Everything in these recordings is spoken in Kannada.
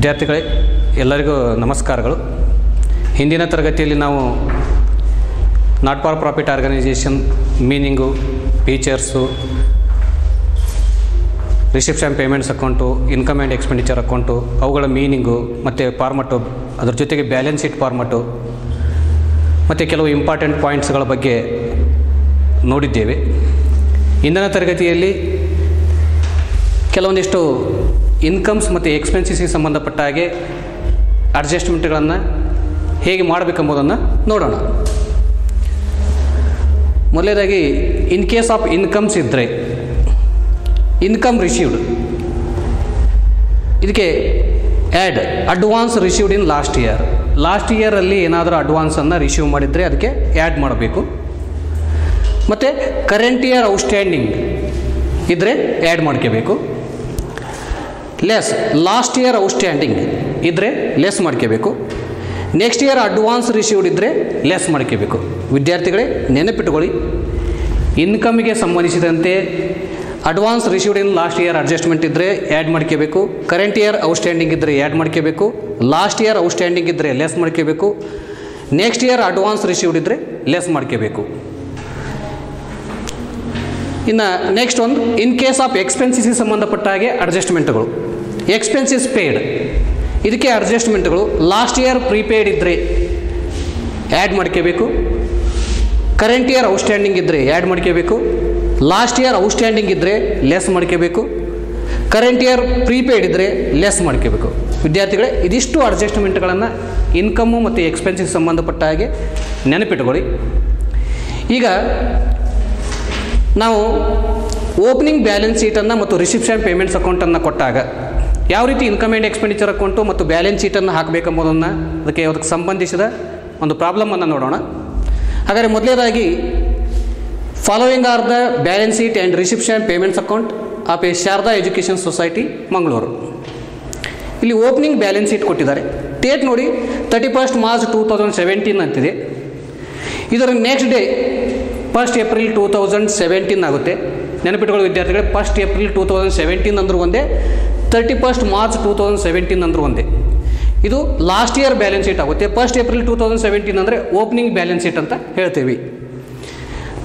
ವಿದ್ಯಾರ್ಥಿಗಳೇ ಎಲ್ಲರಿಗೂ ನಮಸ್ಕಾರಗಳು. ಹಿಂದಿನ ತರಗತಿಯಲ್ಲಿ ನಾವು not for profit organisation meaning, features, reception payments account, income and expenditure account, ಅವುಗಳ ಮೀನಿಂಗು ಮತ್ತು ಫಾರ್ಮಟು, ಅದರ ಜೊತೆಗೆ ಬ್ಯಾಲೆನ್ಸ್ ಶೀಟ್ ಫಾರ್ಮಟು ಮತ್ತು ಕೆಲವು ಇಂಪಾರ್ಟೆಂಟ್ ಪಾಯಿಂಟ್ಸ್ಗಳ ಬಗ್ಗೆ ನೋಡಿದ್ದೇವೆ. ಇಂದಿನ ತರಗತಿಯಲ್ಲಿ ಕೆಲವೊಂದಿಷ್ಟು ಇನ್ಕಮ್ಸ್ ಮತ್ತು ಎಕ್ಸ್ಪೆನ್ಸಸ್ಗೆ ಸಂಬಂಧಪಟ್ಟ ಹಾಗೆ ಅಡ್ಜಸ್ಟ್ಮೆಂಟ್ಗಳನ್ನು ಹೇಗೆ ಮಾಡಬೇಕೆಂಬುದನ್ನು ನೋಡೋಣ. ಮೊದಲನೇದಾಗಿ ಇನ್ ಕೇಸ್ ಆಫ್ ಇನ್ಕಮ್ಸ್ ಇದ್ದರೆ ಇನ್ಕಮ್ ರಿಸೀವ್ಡ್, ಇದಕ್ಕೆ add advance received in last ಇಯರಲ್ಲಿ ಏನಾದರೂ ಅಡ್ವಾನ್ಸನ್ನು ರಿಸೀವ್ ಮಾಡಿದರೆ ಅದಕ್ಕೆ ಆ್ಯಡ್ ಮಾಡಬೇಕು. ಮತ್ತು ಕರೆಂಟ್ ಇಯರ್ ಔಟ್ಸ್ಟ್ಯಾಂಡಿಂಗ್ ಇದ್ದರೆ ಆ್ಯಡ್ ಮಾಡ್ಕೋಬೇಕು. ಲೆಸ್ ಲಾಸ್ಟ್ ಇಯರ್ ಔಟ್ಸ್ಟ್ಯಾಂಡಿಂಗ್ ಇದ್ದರೆ ಲೆಸ್ ಮಾಡ್ಕೋಬೇಕು. ನೆಕ್ಸ್ಟ್ ಇಯರ್ ಅಡ್ವಾನ್ಸ್ ರಿಸೀವ್ಡ್ ಇದ್ದರೆ ಲೆಸ್ ಮಾಡ್ಕೋಬೇಕು. ವಿದ್ಯಾರ್ಥಿಗಳೇ ನೆನಪಿಟ್ಟುಕೊಳ್ಳಿ, ಇನ್ಕಮಿಗೆ ಸಂಬಂಧಿಸಿದಂತೆ advance received in last year adjustment ಇದ್ದರೆ ಆ್ಯಡ್ ಮಾಡ್ಕೋಬೇಕು. ಕರೆಂಟ್ ಇಯರ್ ಔಟ್ಸ್ಟ್ಯಾಂಡಿಂಗ್ ಇದ್ದರೆ ಆ್ಯಡ್ ಮಾಡ್ಕೋಬೇಕು. ಲಾಸ್ಟ್ ಇಯರ್ ಔಟ್ಸ್ಟ್ಯಾಂಡಿಂಗ್ ಇದ್ದರೆ ಲೆಸ್ ಮಾಡ್ಕೋಬೇಕು. ನೆಕ್ಸ್ಟ್ ಇಯರ್ ಅಡ್ವಾನ್ಸ್ ರಿಸೀವ್ಡ್ ಇದ್ದರೆ ಲೆಸ್ ಮಾಡ್ಕೋಬೇಕು. ಇನ್ನು ನೆಕ್ಸ್ಟ್ ಒಂದು ಇನ್ ಕೇಸ್ ಆಫ್ ಎಕ್ಸ್ಪೆನ್ಸಸ್ಗೆ ಸಂಬಂಧಪಟ್ಟ ಹಾಗೆ ಅಡ್ಜಸ್ಟ್ಮೆಂಟ್ಗಳು. ಎಕ್ಸ್ಪೆನ್ಸಸ್ ಪೇಯ್ಡ್, ಇದಕ್ಕೆ ಅಡ್ಜಸ್ಟ್ಮೆಂಟ್ಗಳು ಲಾಸ್ಟ್ ಇಯರ್ ಪ್ರೀಪೇಯ್ಡ್ ಇದ್ದರೆ ಆ್ಯಡ್ ಮಾಡ್ಕೋಬೇಕು. ಕರೆಂಟ್ ಇಯರ್ ಔಟ್ಸ್ಟ್ಯಾಂಡಿಂಗ್ ಇದ್ದರೆ ಆ್ಯಡ್ ಮಾಡ್ಕೋಬೇಕು. ಲಾಸ್ಟ್ ಇಯರ್ ಔಟ್ಸ್ಟ್ಯಾಂಡಿಂಗ್ ಇದ್ದರೆ ಲೆಸ್ ಮಾಡ್ಕೋಬೇಕು. ಕರೆಂಟ್ ಇಯರ್ ಪ್ರೀಪೇಯ್ಡ್ ಇದ್ದರೆ ಲೆಸ್ ಮಾಡ್ಕೋಬೇಕು. ವಿದ್ಯಾರ್ಥಿಗಳೇ, ಇದಿಷ್ಟು ಅಡ್ಜಸ್ಟ್ಮೆಂಟ್ಗಳನ್ನು ಇನ್ಕಮ್ಮು ಮತ್ತು ಎಕ್ಸ್ಪೆನ್ಸಿಗೆ ಸಂಬಂಧಪಟ್ಟ ಹಾಗೆ ನೆನಪಿಟ್ಕೊಳ್ಳಿ. ಈಗ ನಾವು ಓಪನಿಂಗ್ ಬ್ಯಾಲೆನ್ಸ್ ಶೀಟನ್ನು ಮತ್ತು ರಿಸಿಪ್ಷನ್ ಪೇಮೆಂಟ್ಸ್ ಅಕೌಂಟನ್ನು ಕೊಟ್ಟಾಗ ಯಾವ ರೀತಿ ಇನ್ಕಮ್ ಆ್ಯಂಡ್ ಎಕ್ಸ್ಪೆಂಡಿಚರ್ ಅಕೌಂಟು ಮತ್ತು ಬ್ಯಾಲೆನ್ಸ್ ಶೀಟನ್ನು ಹಾಕಬೇಕೆಂಬುದನ್ನು ಅದಕ್ಕೆ ಸಂಬಂಧಿಸಿದ ಒಂದು ಪ್ರಾಬ್ಲಮನ್ನು ನೋಡೋಣ. ಹಾಗಾದರೆ ಮೊದಲನೇದಾಗಿ following are the balance sheet and reception payments account of a Sharada education society Mangaluru. ಇಲ್ಲಿ ಓಪನಿಂಗ್ ಬ್ಯಾಲೆನ್ಸ್ ಶೀಟ್ ಕೊಟ್ಟಿದ್ದಾರೆ. ಡೇಟ್ ನೋಡಿ 31 ಮಾರ್ಚ್ 2017 ಅಂತಿದೆ. ಇದರ ನೆಕ್ಸ್ಟ್ ಡೇ 1 ಏಪ್ರಿಲ್ 2017 ಆಗುತ್ತೆ. ನೆನಪಿಟ್ಕೊಳ್ಳೋ ವಿದ್ಯಾರ್ಥಿಗಳು, 1 ಏಪ್ರಿಲ್ 2017 ಅಂದರೂ ಒಂದೇ, 31 ಮಾರ್ಚ್ 2017 ಅಂದರೂ ಒಂದೇ. ಇದು ಲಾಸ್ಟ್ ಇಯರ್ ಬ್ಯಾಲೆನ್ಸ್ ಶೀಟ್ ಆಗುತ್ತೆ. 1 ಏಪ್ರಿಲ್ 2017 ಅಂದರೆ ಓಪನಿಂಗ್ ಬ್ಯಾಲೆನ್ಸ್ ಶೀಟ್ ಅಂತ ಹೇಳ್ತೀವಿ.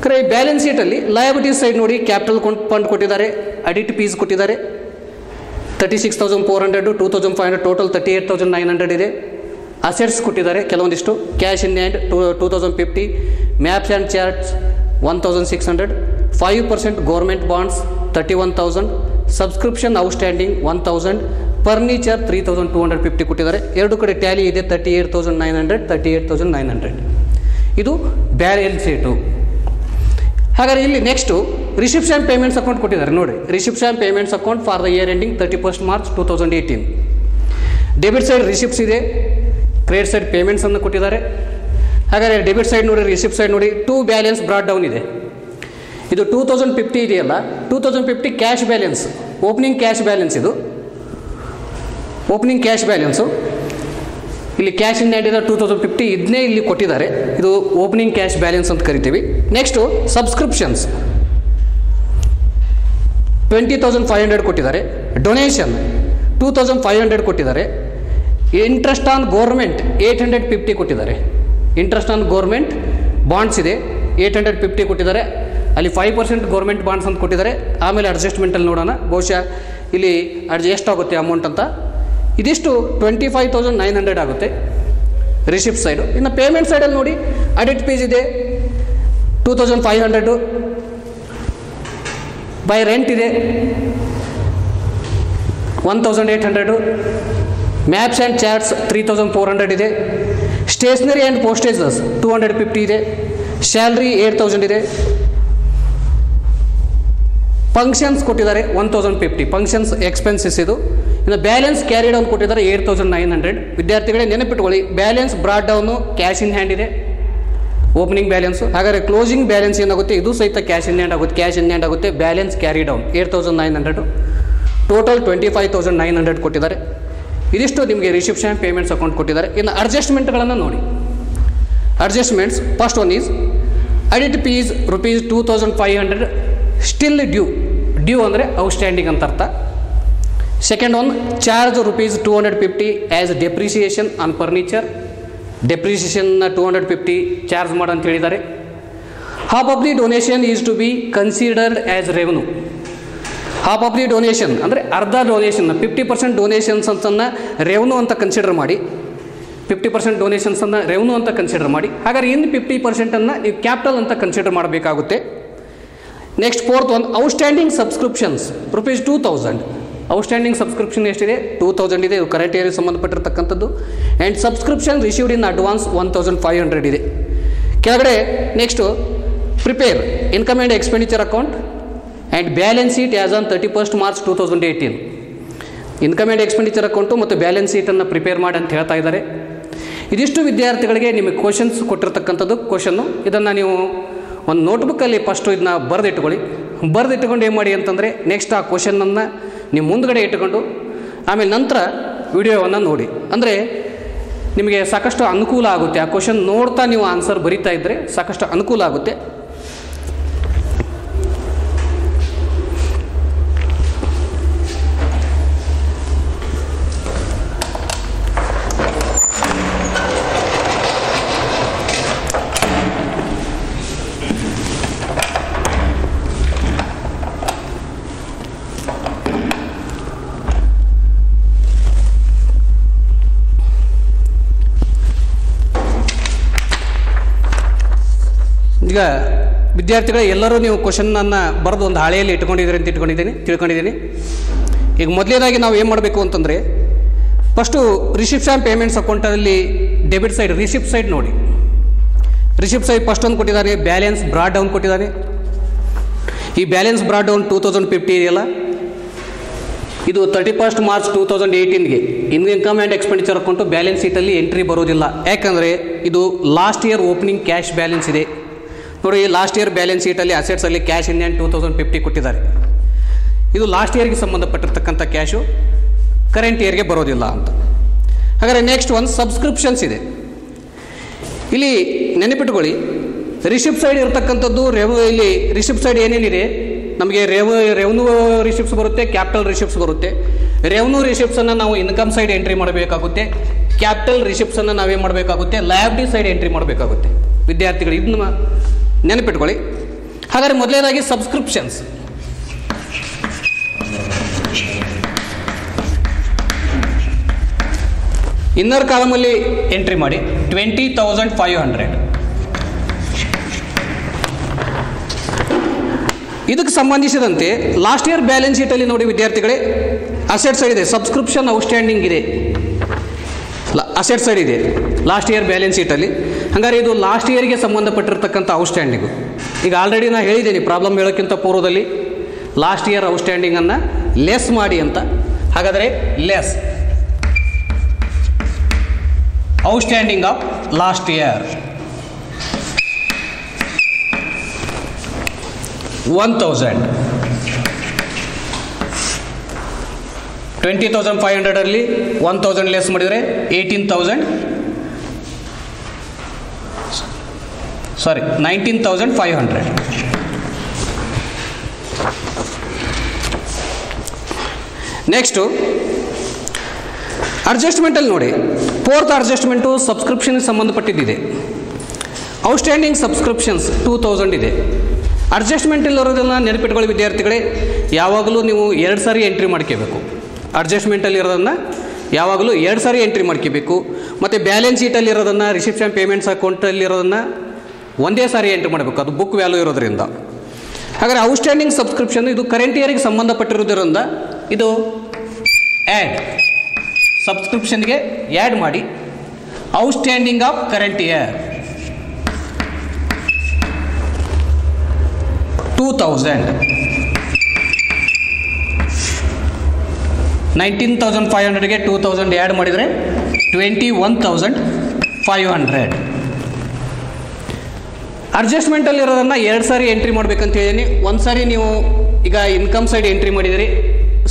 ಕರೆ ಈ ಬ್ಯಾಲೆನ್ಸ್ ಶೀಟಲ್ಲಿ ಲಯಬಿಲಿಟೀಸ್ ಸೈಡ್ ನೋಡಿ ಕ್ಯಾಪಿಟಲ್ ಫಂಡ್ ಕೊಟ್ಟಿದ್ದಾರೆ, ಅಡಿಟ್ ಫೀಸ್ ಕೊಟ್ಟಿದ್ದಾರೆ 36,400, 2,500, ಟೋಟಲ್ 38,900 ಇದೆ. ಅಸೆಟ್ಸ್ ಕೊಟ್ಟಿದ್ದಾರೆ ಕೆಲವೊಂದಿಷ್ಟು, cash in hand 2,050, maps and charts 1,600, 5% government bonds 31,000, subscription outstanding 1,000, furniture 3,250 ಕೊಟ್ಟಿದ್ದಾರೆ. ಎರಡು ಕಡೆ ಟ್ಯಾಲಿ ಇದೆ 38,900, 38,900. ಇದು ಬ್ಯಾಲೆನ್ಸ್ ಶೀಟು. ಹಾಗಾದರೆ ಇಲ್ಲಿ ನೆಕ್ಸ್ಟು ರಿಸಿಪ್ಷನ್ ಪೇಮೆಂಟ್ಸ್ ಅಕೌಂಟ್ ಕೊಟ್ಟಿದ್ದಾರೆ ನೋಡಿ. Reception payments account for the year ending 31 March 2018. Debit side receipts ಇದೆ, ಕ್ರೆಡಿಟ್ ಸೈಡ್ ಪೇಮೆಂಟ್ಸನ್ನು ಕೊಟ್ಟಿದ್ದಾರೆ. ಹಾಗಾದರೆ ಡೆಬಿಟ್ ಸೈಡ್ ನೋಡಿ, ರಿಸಿಪ್ಟ್ ಸೈಡ್ ನೋಡಿ, 2 ಬ್ಯಾಲೆನ್ಸ್ ಬ್ರಾಡ್ ಡೌನ್ ಇದೆ. ಇದು 2,050 ಇದೆಯಲ್ಲ, 2,050 cash balance, opening cash balance. ಇದು ಓಪನಿಂಗ್ ಕ್ಯಾಶ್ ಬ್ಯಾಲೆನ್ಸು. ಇಲ್ಲಿ ಕ್ಯಾಶ್ ಇನ್ ಹ್ಯಾಂಡ್ ಇದೆ 2,050, ಇದನ್ನೇ ಇಲ್ಲಿ ಕೊಟ್ಟಿದ್ದಾರೆ. ಇದು ಓಪನಿಂಗ್ ಕ್ಯಾಶ್ ಬ್ಯಾಲೆನ್ಸ್ ಅಂತ ಕರಿತೀವಿ. ನೆಕ್ಸ್ಟು ಸಬ್ಸ್ಕ್ರಿಪ್ಷನ್ಸ್ 20,500 ಕೊಟ್ಟಿದ್ದಾರೆ. ಡೊನೇಷನ್ 2,500 ಕೊಟ್ಟಿದ್ದಾರೆ. ಇಂಟ್ರೆಸ್ಟ್ ಆನ್ ಗೌರ್ಮೆಂಟ್ 850 ಕೊಟ್ಟಿದ್ದಾರೆ. ಇಂಟ್ರೆಸ್ಟ್ ಆನ್ ಗೌರ್ಮೆಂಟ್ ಬಾಂಡ್ಸ್ ಇದೆ 850 ಕೊಟ್ಟಿದ್ದಾರೆ. ಅಲ್ಲಿ 5% ಗೌರ್ಮೆಂಟ್ ಬಾಂಡ್ಸ್ ಅಂತ ಕೊಟ್ಟಿದ್ದಾರೆ. ಆಮೇಲೆ ಅಡ್ಜಸ್ಟ್ಮೆಂಟಲ್ಲಿ ನೋಡೋಣ ಬಹುಶಃ ಇಲ್ಲಿ ಎಷ್ಟಾಗುತ್ತೆ ಅಮೌಂಟ್ ಅಂತ. ಇದಿಷ್ಟು 25,900 ಆಗುತ್ತೆ ರಿಸಿಪ್ಟ್ ಸೈಡು. ಇನ್ನು ಪೇಮೆಂಟ್ ಸೈಡಲ್ಲಿ ನೋಡಿ, ಅಡಿಟ್ ಫೀಸ್ ಇದೆ 2,500, ಬೈ ರೆಂಟ್ ಇದೆ 1,800, ಮ್ಯಾಪ್ಸ್ ಆ್ಯಂಡ್ ಚಾರ್ಟ್ಸ್ 3,400 ಇದೆ. ಸ್ಟೇಷನರಿ ಆ್ಯಂಡ್ ಪೋಸ್ಟೇಜಸ್ 250 ಇದೆ. ಸ್ಯಾಲ್ರಿ 8,000 ಇದೆ. ಫಂಕ್ಷನ್ಸ್ ಕೊಟ್ಟಿದ್ದಾರೆ 1,050, ಫಂಕ್ಷನ್ಸ್ ಎಕ್ಸ್ಪೆನ್ಸಸ್ ಇದು. ಇನ್ನು ಬ್ಯಾಲೆನ್ಸ್ ಕ್ಯಾರಿ ಡೌನ್ ಕೊಟ್ಟಿದ್ದಾರೆ 8,900. ವಿದ್ಯಾರ್ಥಿಗಳೇ ನೆನಪಿಟ್ಕೊಳ್ಳಿ, balance brought down cash in hand ಇದೆ ಓಪನಿಂಗ್ ಬ್ಯಾಲೆನ್ಸು. ಹಾಗಾದರೆ ಕ್ಲೋಸಿಂಗ್ ಬ್ಯಾಲೆನ್ಸ್ ಏನಾಗುತ್ತೆ, ಇದು ಸಹಿತ ಕ್ಯಾಶ್ ಇನ್ ಹ್ಯಾಂಡ್ ಆಗುತ್ತೆ. ಕ್ಯಾಶ್ ಇನ್ ಹ್ಯಾಂಡ್ ಆಗುತ್ತೆ. ಬ್ಯಾಲೆನ್ಸ್ ಕ್ಯಾರಿ ಡೌನ್ 8,900, ಟೋಟಲ್ 25,900 ಕೊಟ್ಟಿದ್ದಾರೆ. ಇದಿಷ್ಟು ನಿಮಗೆ ರಿಸಿಪ್ಷನ್ ಪೇಮೆಂಟ್ಸ್ ಅಕೌಂಟ್ ಕೊಟ್ಟಿದ್ದಾರೆ. ಇನ್ನು ಅಡ್ಜಸ್ಟ್ಮೆಂಟ್ಗಳನ್ನು ನೋಡಿ. Adjustments first one is audit fees ₹2,500 still due. Due ಅಂದರೆ ಔಟ್ಸ್ಟ್ಯಾಂಡಿಂಗ್ ಅಂತ ಅರ್ಥ. Second one charge rupees 250 as depreciation on furniture. ಡೆಪ್ರಿಸಿಯೇಷನ್ನ 250 ಚಾರ್ಜ್ ಮಾಡು ಅಂತ ಹೇಳಿದ್ದಾರೆ. Half of the donation is to be considered as revenue. Half of the donation ಅಂದರೆ ಅರ್ಧ ಡೊನೇಷನ್, 50% ಡೊನೇಷನ್ಸ್ ಅಂತನ್ನು ರೆವೆನ್ಯೂ ಅಂತ ಕನ್ಸಿಡರ್ ಮಾಡಿ, 50% ಡೊನೇಷನ್ಸನ್ನು ರೆವೆನ್ಯೂ ಅಂತ ಕನ್ಸಿಡರ್ ಮಾಡಿ. ಹಾಗಾದ್ರೆ ಇನ್ನು 50%ಅನ್ನು ನೀವು ಕ್ಯಾಪಿಟಲ್ ಅಂತ ಕನ್ಸಿಡರ್ ಮಾಡಬೇಕಾಗುತ್ತೆ. Next fourth one outstanding subscriptions rupees 2000. Outstanding subscription ಎಷ್ಟಿದೆ? 2000 ಇದೆ. ಇದು ಕರೆಂಟ್ ಇಯರ್ಗೆ ಸಂಬಂಧಪಟ್ಟಿರ್ತಕ್ಕಂಥದ್ದು. And subscription received in advance 1500 ಇದೆ. ಕೆಳಗಡೆ next prepare income and expenditure account and balance sheet as on 31st March 2018. Income and expenditure account ಮತ್ತು ಬ್ಯಾಲೆನ್ಸ್ ಶೀಟನ್ನು ಪ್ರಿಪೇರ್ ಮಾಡಿ ಅಂತ ಹೇಳ್ತಾ ಇದ್ದಾರೆ. ಇದಿಷ್ಟು ವಿದ್ಯಾರ್ಥಿಗಳಿಗೆ ನಿಮಗೆ ಕ್ವಶನ್ಸ್ ಕೊಟ್ಟಿರ್ತಕ್ಕಂಥದ್ದು ಕ್ವಶನ್ನು. ಇದನ್ನು ನೀವು ಒಂದು ನೋಟ್ಬುಕ್ಕಲ್ಲಿ ಫಸ್ಟು ಇದನ್ನ ಬರೆದಿಟ್ಕೊಳ್ಳಿ. ಬರೆದಿಟ್ಕೊಂಡು ಏನು ಮಾಡಿ ಅಂತಂದರೆ ನೆಕ್ಸ್ಟ್ ಆ ಕ್ವಶನನ್ನು ನೀವು ಮುಂದ್ಗಡೆ ಇಟ್ಟುಕೊಂಡು ಆಮೇಲೆ ನಂತರ ವಿಡಿಯೋವನ್ನು ನೋಡಿ. ಅಂದರೆ ನಿಮಗೆ ಸಾಕಷ್ಟು ಅನುಕೂಲ ಆಗುತ್ತೆ. ಆ ಕ್ವಶನ್ ನೋಡ್ತಾ ನೀವು ಆನ್ಸರ್ ಬರಿತಾ ಇದ್ದರೆ ಸಾಕಷ್ಟು ಅನುಕೂಲ ಆಗುತ್ತೆ. ಈಗ ವಿದ್ಯಾರ್ಥಿಗಳು ಎಲ್ಲರೂ ನೀವು ಕ್ವಶನನ್ನು ಬರೆದು ಒಂದು ಹಾಳೆಯಲ್ಲಿ ಇಟ್ಕೊಂಡಿದ್ದೀರಿ ಅಂತ ತಿಳ್ಕೊಂಡಿದ್ದೀನಿ. ಈಗ ಮೊದಲನೇದಾಗಿ ನಾವು ಏನು ಮಾಡಬೇಕು ಅಂತಂದರೆ ಫಸ್ಟು ರಿಸಿಪ್ಟ್ಸ್ ಆ್ಯಂಡ್ ಪೇಮೆಂಟ್ಸ್ ಅಕೌಂಟಲ್ಲಿ ಡೆಬಿಟ್ ಸೈಡ್ ರಿಸಿಪ್ಟ್ ಸೈಡ್ ನೋಡಿ. ರಿಸಿಪ್ಟ್ ಸೈಡ್ ಫಸ್ಟ್ ಒಂದು ಕೊಟ್ಟಿದ್ದಾನೆ, ಬ್ಯಾಲೆನ್ಸ್ ಬ್ರಾಡ್ ಡೌನ್ ಕೊಟ್ಟಿದ್ದಾನೆ. ಈ ಬ್ಯಾಲೆನ್ಸ್ ಬ್ರಾಡ್ ಡೌನ್ 2050 ಇದೆಯಲ್ಲ, ಇದು 31st March 2018ಗೆ income and expenditure account balance ಶೀಟಲ್ಲಿ ಎಂಟ್ರಿ ಬರೋದಿಲ್ಲ. ಯಾಕಂದರೆ ಇದು last year opening cash balance ಇದೆ. ನೋಡಿ, ಲಾಸ್ಟ್ ಇಯರ್ ಬ್ಯಾಲೆನ್ಸ್ ಶೀಟಲ್ಲಿ ಅಸೆಟ್ಸಲ್ಲಿ ಕ್ಯಾಶ್ ಇನ್ ಹ್ಯಾಂಡ್ 2050 ಕೊಟ್ಟಿದ್ದಾರೆ. ಇದು ಲಾಸ್ಟ್ ಇಯರ್ಗೆ ಸಂಬಂಧಪಟ್ಟಿರ್ತಕ್ಕಂಥ ಕ್ಯಾಶು ಕರೆಂಟ್ ಇಯರ್ಗೆ ಬರೋದಿಲ್ಲ ಅಂತ. ಹಾಗಾದರೆ ನೆಕ್ಸ್ಟ್ ಒಂದು ಸಬ್ಸ್ಕ್ರಿಪ್ಷನ್ಸ್ ಇದೆ. ಇಲ್ಲಿ ನೆನಪಿಟ್ಕೊಳ್ಳಿ, ರಿಸಿಪ್ಟ್ ಸೈಡ್ ಇರತಕ್ಕಂಥದ್ದು ಇಲ್ಲಿ ರಿಸಿಪ್ಟ್ ಸೈಡ್ ಏನೇನಿದೆ ನಮಗೆ ರೆವೆನ್ಯೂ ರಿಸಿಪ್ಟ್ಸ್ ಬರುತ್ತೆ, ಕ್ಯಾಪಿಟಲ್ ರಿಸಿಪ್ಟ್ಸ್ ಬರುತ್ತೆ. ರೆವೆನ್ಯೂ ರಿಸಿಪ್ಟ್ಸನ್ನು ನಾವು ಇನ್ಕಮ್ ಸೈಡ್ ಎಂಟ್ರಿ ಮಾಡಬೇಕಾಗುತ್ತೆ. ಕ್ಯಾಪಿಟಲ್ ರಿಸಿಪ್ಟ್ಸನ್ನು ನಾವೇನು ಮಾಡಬೇಕಾಗುತ್ತೆ? ಲಯಬಿಲಿಟಿ ಸೈಡ್ ಎಂಟ್ರಿ ಮಾಡಬೇಕಾಗುತ್ತೆ. ವಿದ್ಯಾರ್ಥಿಗಳು ಇದನ್ನ ನೆನಪಿಟ್ಕೊಳ್ಳಿ. ಹಾಗಾದರೆ ಮೊದಲನೇದಾಗಿ ಸಬ್ಸ್ಕ್ರಿಪ್ಷನ್ಸ್. ಇನ್ನರ್ ಕಾಲಮಲ್ಲಿ ಎಂಟ್ರಿ ಮಾಡಿ 20,500. ಇದಕ್ಕೆ ಸಂಬಂಧಿಸಿದಂತೆ ಲಾಸ್ಟ್ ಇಯರ್ ಬ್ಯಾಲೆನ್ಸ್ ಶೀಟಲ್ಲಿ ನೋಡಿ ವಿದ್ಯಾರ್ಥಿಗಳೇ, ಅಸೆಟ್ ಸೈಡ್ ಇದೆ, ಸಬ್ಸ್ಕ್ರಿಪ್ಷನ್ ಔಟ್ಸ್ಟ್ಯಾಂಡಿಂಗ್ ಇದೆ, ಅಸೆಟ್ ಸೈಡ್ ಇದೆ ಲಾಸ್ಟ್ ಇಯರ್ ಬ್ಯಾಲೆನ್ಸ್ ಶೀಟಲ್ಲಿ. ಹಾಗಾದ್ರೆ ಇದು ಲಾಸ್ಟ್ ಇಯರ್ಗೆ ಸಂಬಂಧಪಟ್ಟಿರ್ತಕ್ಕಂಥ ಔಟ್ಸ್ಟ್ಯಾಂಡಿಂಗು. ಈಗ ಆಲ್ರೆಡಿ ನಾನು ಹೇಳಿದ್ದೀನಿ ಪ್ರಾಬ್ಲಮ್ ಹೇಳೋಕ್ಕಿಂತ ಪೂರ್ವದಲ್ಲಿ ಲಾಸ್ಟ್ ಇಯರ್ ಔಟ್ಸ್ಟ್ಯಾಂಡಿಂಗನ್ನು ಲೆಸ್ ಮಾಡಿ ಅಂತ. ಹಾಗಾದರೆ less outstanding of last year 1000. 20,500 1000 less ಮಾಡಿದರೆ 19,500. ನೆಕ್ಸ್ಟು ಅಡ್ಜಸ್ಟ್ಮೆಂಟಲ್ಲಿ ನೋಡಿ, ಫೋರ್ತ್ ಅಡ್ಜಸ್ಟ್ಮೆಂಟು ಸಬ್ಸ್ಕ್ರಿಪ್ಷನ್ಗೆ ಸಂಬಂಧಪಟ್ಟಿದ್ದಿದೆ. ಔಟ್ಸ್ಟ್ಯಾಂಡಿಂಗ್ ಸಬ್ಸ್ಕ್ರಿಪ್ಷನ್ಸ್ 2000 ಇದೆ. ಅಡ್ಜಸ್ಟ್ಮೆಂಟಲ್ಲಿರೋದನ್ನು ನೆನಪಿಟ್ಕೊಳ್ಳಿ ವಿದ್ಯಾರ್ಥಿಗಳೇ, ಯಾವಾಗಲೂ ನೀವು 2 ಸಾರಿ ಎಂಟ್ರಿ ಮಾಡ್ಕೋಬೇಕು. ಅಡ್ಜಸ್ಟ್ಮೆಂಟಲ್ಲಿರೋದನ್ನು ಯಾವಾಗಲೂ 2 ಸಾರಿ ಎಂಟ್ರಿ ಮಾಡ್ಕೋಬೇಕು. ಮತ್ತು ಬ್ಯಾಲೆನ್ಸ್ ಶೀಟಲ್ಲಿರೋದನ್ನು ರಿಸಿಪ್ಟ್ಸ್ ಆ್ಯಂಡ್ ಪೇಮೆಂಟ್ಸ್ ಅಕೌಂಟಲ್ಲಿರೋದನ್ನು ಒಂದೇ ಸಾರಿ ಎಂಟ್ರಿ ಮಾಡಬೇಕು, ಅದು ಬುಕ್ ವ್ಯಾಲ್ಯೂ ಇರೋದ್ರಿಂದ. ಹಾಗಾದರೆ ಔಟ್ಸ್ಟ್ಯಾಂಡಿಂಗ್ ಸಬ್ಸ್ಕ್ರಿಪ್ಷನ್ ಇದು ಕರೆಂಟ್ ಇಯರ್ಗೆ ಸಂಬಂಧಪಟ್ಟಿರೋದ್ರಿಂದ ಇದು ಆ್ಯಡ್ ಸಬ್ಸ್ಕ್ರಿಪ್ಷನ್ಗೆ ಆ್ಯಡ್ ಮಾಡಿ outstanding of current year 2000. 19,500ಗೆ 2000 add ಮಾಡಿದರೆ 21,500. ಅಡ್ಜಸ್ಟ್ಮೆಂಟಲ್ಲಿರೋದನ್ನು 2 ಸಾರಿ ಎಂಟ್ರಿ ಮಾಡಬೇಕಂತ ಹೇಳಿದ್ದೀನಿ. ಒಂದು ಸಾರಿ ನೀವು ಈಗ ಇನ್ಕಮ್ ಸೈಡ್ ಎಂಟ್ರಿ ಮಾಡಿದಿರಿ,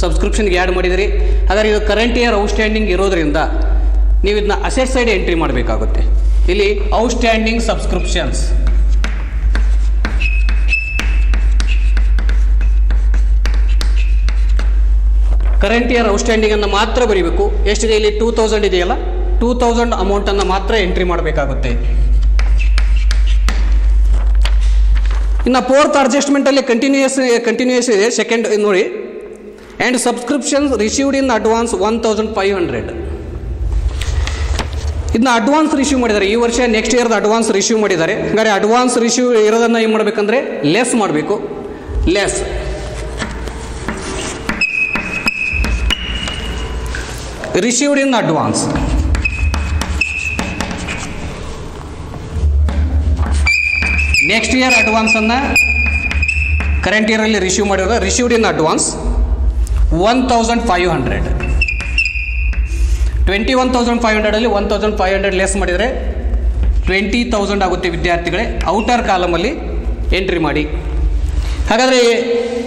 ಸಬ್ಸ್ಕ್ರಿಪ್ಷನ್ಗೆ ಆ್ಯಡ್ ಮಾಡಿದಿರಿ. ಹಾಗಾದರೆ ಇದು ಕರೆಂಟ್ ಇಯರ್ ಔಟ್ಸ್ಟ್ಯಾಂಡಿಂಗ್ ಇರೋದ್ರಿಂದ ನೀವು ಇದನ್ನ ಅಸೆಟ್ ಸೈಡ್ ಎಂಟ್ರಿ ಮಾಡಬೇಕಾಗುತ್ತೆ. ಇಲ್ಲಿ ಔಟ್ಸ್ಟ್ಯಾಂಡಿಂಗ್ ಸಬ್ಸ್ಕ್ರಿಪ್ಷನ್ಸ್ ಕರೆಂಟ್ ಇಯರ್ ಔಟ್ಸ್ಟ್ಯಾಂಡಿಂಗನ್ನು ಮಾತ್ರ ಬರೀಬೇಕು. ಎಷ್ಟಿದೆ ಇಲ್ಲಿ 2000 ಇದೆಯಲ್ಲ, 2000 ಅಮೌಂಟನ್ನು ಮಾತ್ರ ಎಂಟ್ರಿ ಮಾಡಬೇಕಾಗುತ್ತೆ. ಇನ್ನು ಫೋರ್ತ್ ಅಡ್ಜಸ್ಟ್ಮೆಂಟಲ್ಲಿ ಕಂಟಿನ್ಯೂಯಸ್ ಇದೆ. ಸೆಕೆಂಡ್ ನೋಡಿ, and subscriptions received in advance 1500. ಇದನ್ನ ಅಡ್ವಾನ್ಸ್ ರಿಸೀವ್ ಮಾಡಿದ್ದಾರೆ ಈ ವರ್ಷ, ನೆಕ್ಸ್ಟ್ ಇಯರ್ದು ಅಡ್ವಾನ್ಸ್ ರಿಸೀವ್ ಮಾಡಿದ್ದಾರೆ. ಹಾಗಾದ್ರೆ ಅಡ್ವಾನ್ಸ್ ರಿಸೀವ್ ಇರೋದನ್ನು ಏನು ಮಾಡಬೇಕಂದ್ರೆ ಲೆಸ್ ಮಾಡಬೇಕು. Less received in advance. Next year ಅಡ್ವಾನ್ಸನ್ನು ಕರೆಂಟ್ ಇಯರಲ್ಲಿ ರಿಸೀವ್ ಮಾಡಿರೋದು ರಿಸೀವ್ಡ್ ಇನ್ ಅಡ್ವಾನ್ಸ್ 1500. 21,500 1500 ಲೆಸ್ ಮಾಡಿದರೆ 20,000 ಆಗುತ್ತೆ ವಿದ್ಯಾರ್ಥಿಗಳೇ. ಔಟರ್ ಕಾಲಮಲ್ಲಿ ಎಂಟ್ರಿ ಮಾಡಿ. ಹಾಗಾದರೆ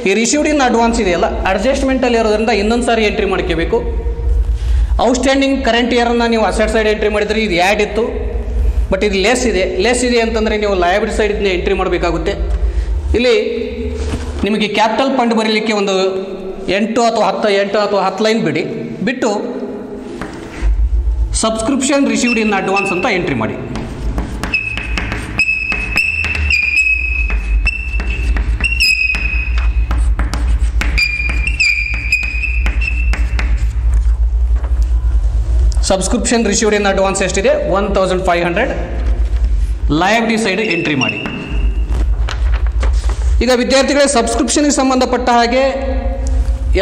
ಈ ರಿಸೀವ್ಡ್ ಇನ್ ಅಡ್ವಾನ್ಸ್ ಇದೆಯಲ್ಲ, ಅಡ್ಜಸ್ಟ್ಮೆಂಟಲ್ಲಿ ಇರೋದ್ರಿಂದ ಇನ್ನೊಂದು ಸಾರಿ ಎಂಟ್ರಿ ಮಾಡ್ಕೋಬೇಕು. ಔಟ್ಸ್ಟ್ಯಾಂಡಿಂಗ್ ಕರೆಂಟ್ ಇಯರನ್ನು ನೀವು ಅಸೆಟ್ ಸೈಡ್ ಎಂಟ್ರಿ ಮಾಡಿದರೆ ಇದು ಆ್ಯಡ್ ಇತ್ತು, ಬಟ್ ಇದು ಲೆಸ್ ಇದೆ ಅಂತಂದರೆ ನೀವು ಲಯಬಿಲಿಟಿ ಸೈಡ್ ಇದನ್ನ ಎಂಟ್ರಿ ಮಾಡಬೇಕಾಗುತ್ತೆ. ಇಲ್ಲಿ ನಿಮಗೆ ಕ್ಯಾಪಿಟಲ್ ಫಂಡ್ ಬರೀಲಿಕ್ಕೆ ಒಂದು 8 ಅಥವಾ 10 ಲೈನ್ ಬಿಟ್ಟು ಸಬ್ಸ್ಕ್ರಿಪ್ಷನ್ ರಿಸೀವ್ಡ್ ಇನ್ ಅಡ್ವಾನ್ಸ್ ಅಂತ ಎಂಟ್ರಿ ಮಾಡಿ. ಸಬ್ಸ್ಕ್ರಿಪ್ಷನ್ ರಿಸೀವ್ಡ್ ಇನ್ ಅಡ್ವಾನ್ಸ್ ಎಷ್ಟಿದೆ 1500. ಲಯಬಿಲಿಟಿ ಸೈಡ್ ಎಂಟ್ರಿ ಮಾಡಿ. ಈಗ ವಿದ್ಯಾರ್ಥಿಗಳೇ ಸಬ್ಸ್ಕ್ರಿಪ್ಷನ್ಗೆ ಸಂಬಂಧಪಟ್ಟ ಹಾಗೆ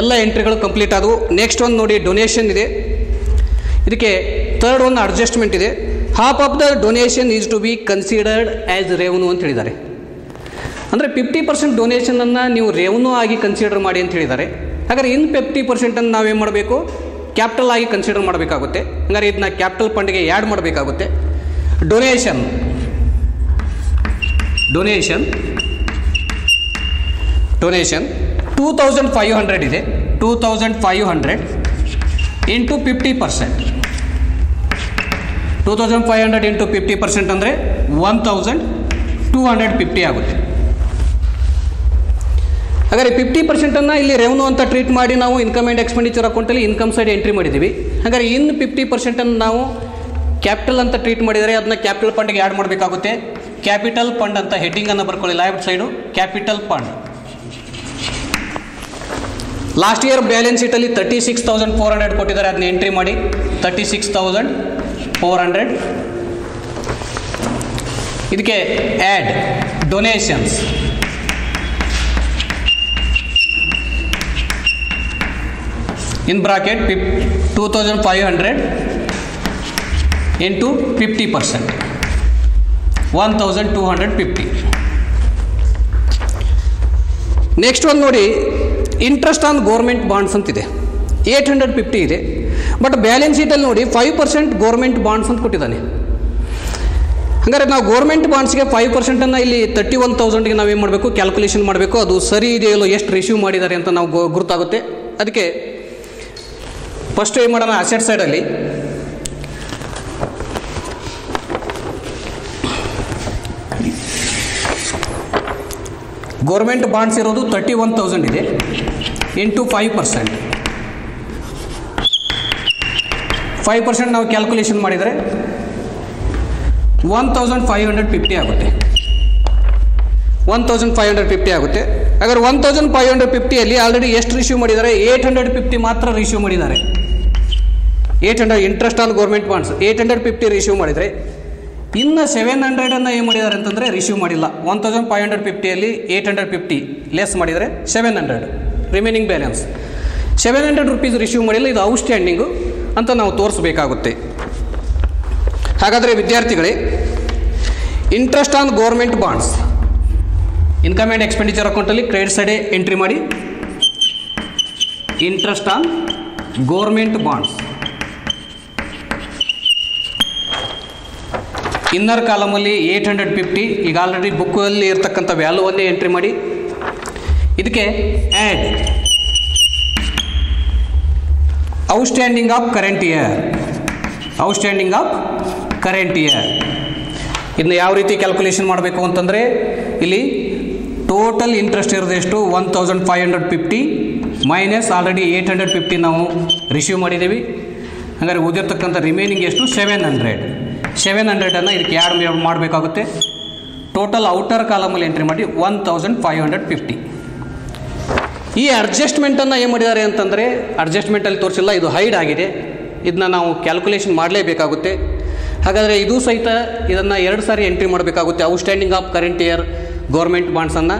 ಎಲ್ಲ ಎಂಟ್ರಿಗಳು ಕಂಪ್ಲೀಟ್ ಆದವು. ನೆಕ್ಸ್ಟ್ ಒಂದು ನೋಡಿ, ಡೊನೇಷನ್ ಇದೆ. ಇದಕ್ಕೆ ಥರ್ಡ್ ಒಂದು ಅಡ್ಜಸ್ಟ್ಮೆಂಟ್ ಇದೆ. Half of the donation is to be considered as revenue ಅಂತ ಹೇಳಿದ್ದಾರೆ. ಅಂದರೆ 50% ಡೊನೇಷನನ್ನು ನೀವು ರೆವೆನ್ಯೂ ಆಗಿ ಕನ್ಸಿಡರ್ ಮಾಡಿ ಅಂತ ಹೇಳಿದ್ದಾರೆ. ಹಾಗಾದ್ರೆ ಇನ್ನು 50% ನಾವೇನು ಮಾಡಬೇಕು, ಕ್ಯಾಪಿಟಲ್ ಆಗಿ ಕನ್ಸಿಡರ್ ಮಾಡಬೇಕಾಗುತ್ತೆ. ಹಂಗಾರೆ ಇದನ್ನ ಕ್ಯಾಪಿಟಲ್ ಫಂಡ್ಗೆ ಆ್ಯಡ್ ಮಾಡಬೇಕಾಗುತ್ತೆ. ಡೊನೇಷನ್ 2500 ಇದೆ. 2500 ಇಂಟು 50%. 2500 ಇಂಟು 50% ಅಂದರೆ 1250 ಆಗುತ್ತೆ. ಹಾಗಾದರೆ 50%ಅನ್ನು ಇಲ್ಲಿ ರೆವೆನ್ಯೂ ಅಂತ ಟ್ರೀಟ್ ಮಾಡಿ ನಾವು ಇನ್ಕಮ್ ಆ್ಯಂಡ್ ಎಕ್ಸ್ಪೆಂಡಿಚರ್ ಅಕೌಂಟಲ್ಲಿ ಇನ್ಕಮ್ ಸೈಡ್ ಎಂಟ್ರಿ ಮಾಡಿದ್ದೀವಿ. ಹಾಗಾದರೆ ಇನ್ನು 50%ಅನ್ನು ನಾವು ಕ್ಯಾಪಿಟಲ್ ಅಂತ ಟ್ರೀಟ್ ಮಾಡಿದರೆ ಅದನ್ನ ಕ್ಯಾಪಿಟಲ್ ಫಂಡ್ಗೆ ಆ್ಯಡ್ ಮಾಡಬೇಕಾಗುತ್ತೆ. ಕ್ಯಾಪಿಟಲ್ ಫಂಡ್ ಅಂತ ಹೆಡ್ಡಿಂಗನ್ನು ಬರ್ಕೊಳ್ಳಿ. Liability side capital fund. Last year balance ಶೀಟಲ್ಲಿ 36,400 ಕೊಟ್ಟಿದ್ದಾರೆ, ಅದನ್ನ ಎಂಟ್ರಿ ಮಾಡಿ. 36,400. ಇದಕ್ಕೆ add donations in bracket 2500 into 50%, 1250. Next ಒಂದು ನೋಡಿ, ಇಂಟ್ರೆಸ್ಟ್ ಆನ್ ಗೌರ್ಮೆಂಟ್ ಬಾಂಡ್ಸ್ ಅಂತಿದೆ. 850 ಇದೆ. ಬಟ್ ಬ್ಯಾಲೆನ್ಸ್ ಶೀಟಲ್ಲಿ ನೋಡಿ 5% ಗೌರ್ಮೆಂಟ್ ಬಾಂಡ್ಸ್ ಅಂತ ಕೊಟ್ಟಿದ್ದಾನೆ. ಹಾಗಾದ್ರೆ ನಾವು ಗೌರ್ಮೆಂಟ್ ಬಾಂಡ್ಸ್ಗೆ 5%ಅನ್ನು ಇಲ್ಲಿ 31,000ಗೆ ನಾವೇನು ಮಾಡಬೇಕು, ಕ್ಯಾಲ್ಕುಲೇಷನ್ ಮಾಡಬೇಕು. ಅದು ಸರಿ ಇದೆಯಲ್ಲೋ, ಎಷ್ಟು ರಿಸೀವ್ ಮಾಡಿದ್ದಾರೆ ಅಂತ ನಾವು ಗುರುತಾಗುತ್ತೆ. ಅದಕ್ಕೆ ಫಸ್ಟ್ ಏನು ಮಾಡೋಣ, ಅಸೆಟ್ ಸೈಡಲ್ಲಿ ಗೌರ್ಮೆಂಟ್ ಬಾಂಡ್ಸ್ ಇರೋದು 31,000 ಇದೆ. ಇಂಟು 5%. 5% ನಾವು ಕ್ಯಾಲ್ಕುಲೇಷನ್ ಮಾಡಿದರೆ 1550 ಆಗುತ್ತೆ. 1550 ಆಗುತ್ತೆ. ಹಾಗಾದ್ರೆ 1550ಅಲ್ಲಿ ಆಲ್ರೆಡಿ ಎಷ್ಟು ರಿಸೀವ್ ಮಾಡಿದ್ದಾರೆ, 850 ಮಾತ್ರ ರಿಸೀವ್ ಮಾಡಿದ್ದಾರೆ. 800 interest on government bonds 850 receive ಮಾಡಿದರೆ, ಇನ್ನು 700 ಏನು ಮಾಡಿದ್ದಾರೆ ಅಂತಂದರೆ ರಿಸೀವ್ ಮಾಡಿಲ್ಲ. 1550ಅಲ್ಲಿ 850 ಲೆಸ್ ಮಾಡಿದರೆ 700 ರಿಮೈನಿಂಗ್ ಬ್ಯಾಲೆನ್ಸ್. 700 ರೂಪೀಸ್ ರಿಸೀವ್ ಮಾಡಿಲ್ಲ, ಇದು ಔಟ್ಸ್ಟ್ಯಾಂಡಿಂಗು ಅಂತ ನಾವು ತೋರಿಸಬೇಕಾಗುತ್ತೆ. ಹಾಗಾದರೆ ವಿದ್ಯಾರ್ಥಿಗಳೇ, interest on government bonds income and expenditure ಅಕೌಂಟಲ್ಲಿ ಕ್ರೆಡಿಟ್ ಸೈಡ್ ಎಂಟ್ರಿ ಮಾಡಿ. Interest on government bonds inner ಕಾಲಮಲ್ಲಿ 850, ಈಗ ಆಲ್ರೆಡಿ ಬುಕ್ಕಲ್ಲಿ ಇರ್ತಕ್ಕಂಥ ವ್ಯಾಲ್ಯೂವನ್ನೇ ಎಂಟ್ರಿ ಮಾಡಿ. ಇದಕ್ಕೆ add outstanding of current year. ಇದನ್ನ ಯಾವ ರೀತಿ ಕ್ಯಾಲ್ಕುಲೇಷನ್ ಮಾಡಬೇಕು ಅಂತಂದರೆ, ಇಲ್ಲಿ ಟೋಟಲ್ ಇಂಟ್ರೆಸ್ಟ್ ಇರೋದು ಎಷ್ಟು 1550 ಮೈನಸ್ ಆಲ್ರೆಡಿ 850 ನಾವು ರಿಸೀವ್ ಮಾಡಿದ್ದೀವಿ. ಹಾಗಾದ್ರೆ ಉಳಿದಿರ್ತಕ್ಕಂಥ ರಿಮೈನಿಂಗ್ ಎಷ್ಟು 700 ಇದಕ್ಕೆ ಆ್ಯಡ್ ಮಾಡಬೇಕಾಗುತ್ತೆ. ಟೋಟಲ್ ಔಟರ್ ಕಾಲಮಲ್ಲಿ ಎಂಟ್ರಿ ಮಾಡಿ 1550. ಈ ಅಡ್ಜಸ್ಟ್ಮೆಂಟನ್ನು ಏನು ಮಾಡಿದ್ದಾರೆ ಅಂತಂದರೆ ಅಡ್ಜಸ್ಟ್ಮೆಂಟಲ್ಲಿ ತೋರಿಸಿಲ್ಲ, ಇದು ಹೈಡ್ ಆಗಿದೆ. ಇದನ್ನ ನಾವು ಕ್ಯಾಲ್ಕುಲೇಷನ್ ಮಾಡಲೇಬೇಕಾಗುತ್ತೆ. ಹಾಗಾದರೆ ಇದು ಸಹಿತ ಇದನ್ನು 2 ಸಾರಿ ಎಂಟ್ರಿ ಮಾಡಬೇಕಾಗುತ್ತೆ. Outstanding of current year government ಬಾಂಡ್ಸನ್ನು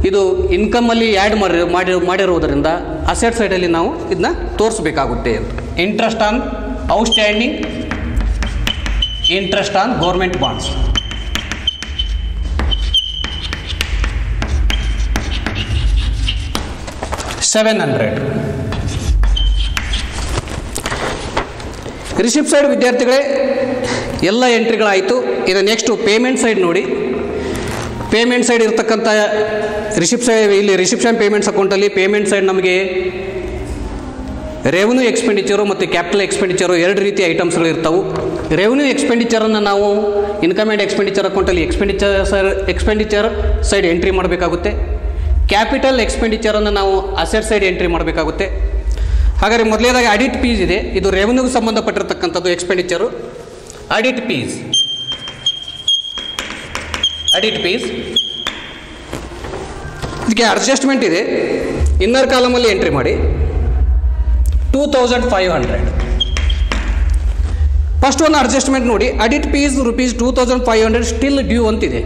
ಇದು ಇನ್ಕಮಲ್ಲಿ ಆ್ಯಡ್ ಮಾಡಿರುವುದರಿಂದ ಅಸೆಟ್ ಸೈಡಲ್ಲಿ ನಾವು ಇದನ್ನ ತೋರಿಸಬೇಕಾಗುತ್ತೆ. Interest on outstanding, interest on government bonds. $700. Receipt side ವಿದ್ಯಾರ್ಥಿಗಳೇ ಎಲ್ಲ ಎಂಟ್ರಿಗಳಾಯಿತು. ಇದು ನೆಕ್ಸ್ಟು ಪೇಮೆಂಟ್ ಸೈಡ್ ನೋಡಿ. ಪೇಮೆಂಟ್ ಸೈಡ್ ಇರತಕ್ಕಂಥ ಇಲ್ಲಿ ರಿಸಿಪ್ಷನ್ ಪೇಮೆಂಟ್ಸ್ ಅಕೌಂಟಲ್ಲಿ ಪೇಮೆಂಟ್ ಸೈಡ್ ನಮಗೆ ರೆವೆನ್ಯೂ ಎಕ್ಸ್ಪೆಂಡಿಚರು ಮತ್ತು ಕ್ಯಾಪಿಟಲ್ ಎಕ್ಸ್ಪೆಂಡಿಚರು 2 ರೀತಿಯ ಐಟಮ್ಸ್ಗಳು ಇರ್ತವೆ. ರೆವೆನ್ಯೂ ಎಕ್ಸ್ಪೆಂಡಿಚರನ್ನು ನಾವು ಇನ್ಕಮ್ ಆ್ಯಂಡ್ ಎಕ್ಸ್ಪೆಂಡಿಚರ್ ಅಕೌಂಟಲ್ಲಿ ಎಕ್ಸ್ಪೆಂಡಿಚರ್ ಸೈಡ್ ಎಂಟ್ರಿ ಮಾಡಬೇಕಾಗುತ್ತೆ. ಕ್ಯಾಪಿಟಲ್ ಎಕ್ಸ್ಪೆಂಡಿಚರನ್ನು ನಾವು ಅಸೆಟ್ ಸೈಡ್ ಎಂಟ್ರಿ ಮಾಡಬೇಕಾಗುತ್ತೆ. ಹಾಗಾದರೆ ಮೊದಲನೇದಾಗಿ ಆಡಿಟ್ ಫೀಸ್ ಇದೆ. ಇದು ರೆವೆನ್ಯೂಗೆ ಸಂಬಂಧಪಟ್ಟಿರ್ತಕ್ಕಂಥದ್ದು ಎಕ್ಸ್ಪೆಂಡಿಚರು. ಆಡಿಟ್ ಫೀಸ್ ಇದಕ್ಕೆ ಅಡ್ಜಸ್ಟ್ಮೆಂಟ್ ಇದೆ. ಇನ್ನರ್ ಕಾಲಮಲ್ಲಿ ಎಂಟ್ರಿ ಮಾಡಿ 2500. ಫಸ್ಟ್ ಒಂದು ಅಡ್ಜಸ್ಟ್ಮೆಂಟ್ ನೋಡಿ. ಆಡಿಟ್ ಫೀಸ್ ₹2500 ಸ್ಟಿಲ್ ಡ್ಯೂ ಅಂತಿದೆ.